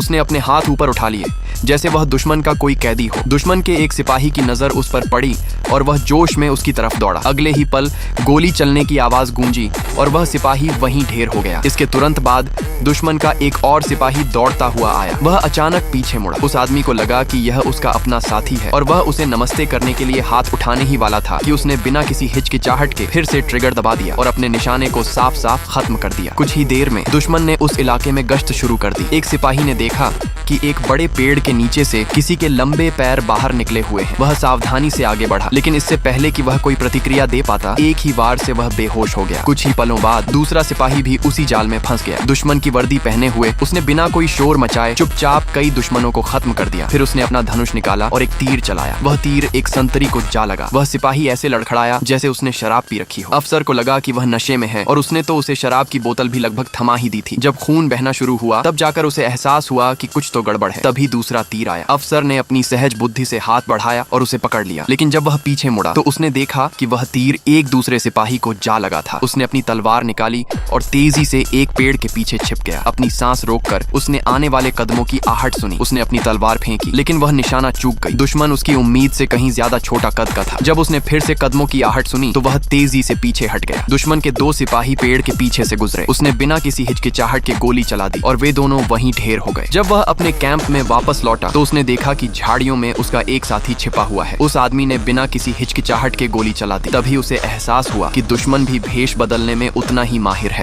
उसने अपने हाथ ऊपर उठा लिए जैसे वह दुश्मन का कोई कैदी हो। दुश्मन के एक सिपाही की नजर उस पर पड़ी और वह जोश में उसकी तरफ दौड़ा। अगले ही पल गोली चलने की आवाज गूंजी और वह सिपाही वहीं ढेर हो गया। इसके तुरंत बाद दुश्मन का एक और सिपाही दौड़ता हुआ आया। वह अचानक पीछे मुड़ा। उस आदमी को लगा कि यह उसका अपना साथी है और वह उसे नमस्ते करने के लिए हाथ उठाने ही वाला था कि उसने बिना किसी हिचकिचाहट के फिर से ट्रिगर दबा दिया और अपने निशाने को साफ साफ खत्म कर दिया। कुछ ही देर में दुश्मन ने उस इलाके में गश्त शुरू कर दी। एक सिपाही ने देखा कि एक बड़े पेड़ के नीचे से किसी के लंबे पैर बाहर निकले हुए हैं। वह सावधानी से आगे बढ़ा, लेकिन इससे पहले कि वह कोई प्रतिक्रिया दे पाता, एक ही वार से वह बेहोश हो गया। कुछ ही पलों बाद दूसरा सिपाही भी उसी जाल में फंस गया। दुश्मन की वर्दी पहने हुए उसने बिना कोई शोर मचाए चुपचाप कई दुश्मनों को खत्म कर दिया। फिर उसने अपना धनुष निकाला और एक तीर चलाया। वह तीर एक संतरी को जा लगा। वह सिपाही ऐसे लड़खड़ाया जैसे उसने शराब पी रखी हो। अफसर को लगा कि वह नशे में है और उसने तो उसे शराब की बोतल भी लगभग थमा ही दी थी। जब खून बहना शुरू हुआ तब जाकर उसे एहसास हुआ कि कुछ तो गड़बड़ है। तभी दूसरा तीर आया। अफसर ने अपनी सहज बुद्धि से हाथ बढ़ाया और उसे पकड़ लिया, लेकिन जब वह पीछे मुड़ा तो उसने देखा कि वह तीर एक दूसरे सिपाही को जा लगा था। उसने अपनी तलवार निकाली और तेजी से एक पेड़ के पीछे छिप गया। अपनी सांस रोककर उसने आने वाले कदमों की आहट सुनी। उसने अपनी तलवार फेंकी, लेकिन वह निशाना चूक गई। दुश्मन उसकी उम्मीद से कहीं ज्यादा छोटा कद का था। जब उसने फिर से कदमों की आहट सुनी तो वह तेजी से पीछे हट गया। दुश्मन के दो सिपाही पेड़ के पीछे से गुजरे। उसने बिना किसी हिचकिचाहट के गोली चला दी और वे दोनों वहीं ढेर हो गए। जब वह अपने कैंप में वापस लौटा तो उसने देखा कि झाड़ियों में उसका एक साथी छिपा हुआ है। उस आदमी ने बिना किसी हिचकिचाहट के गोली चला दी। तभी उसे एहसास हुआ कि दुश्मन भी भेष बदलने में उतना ही माहिर है।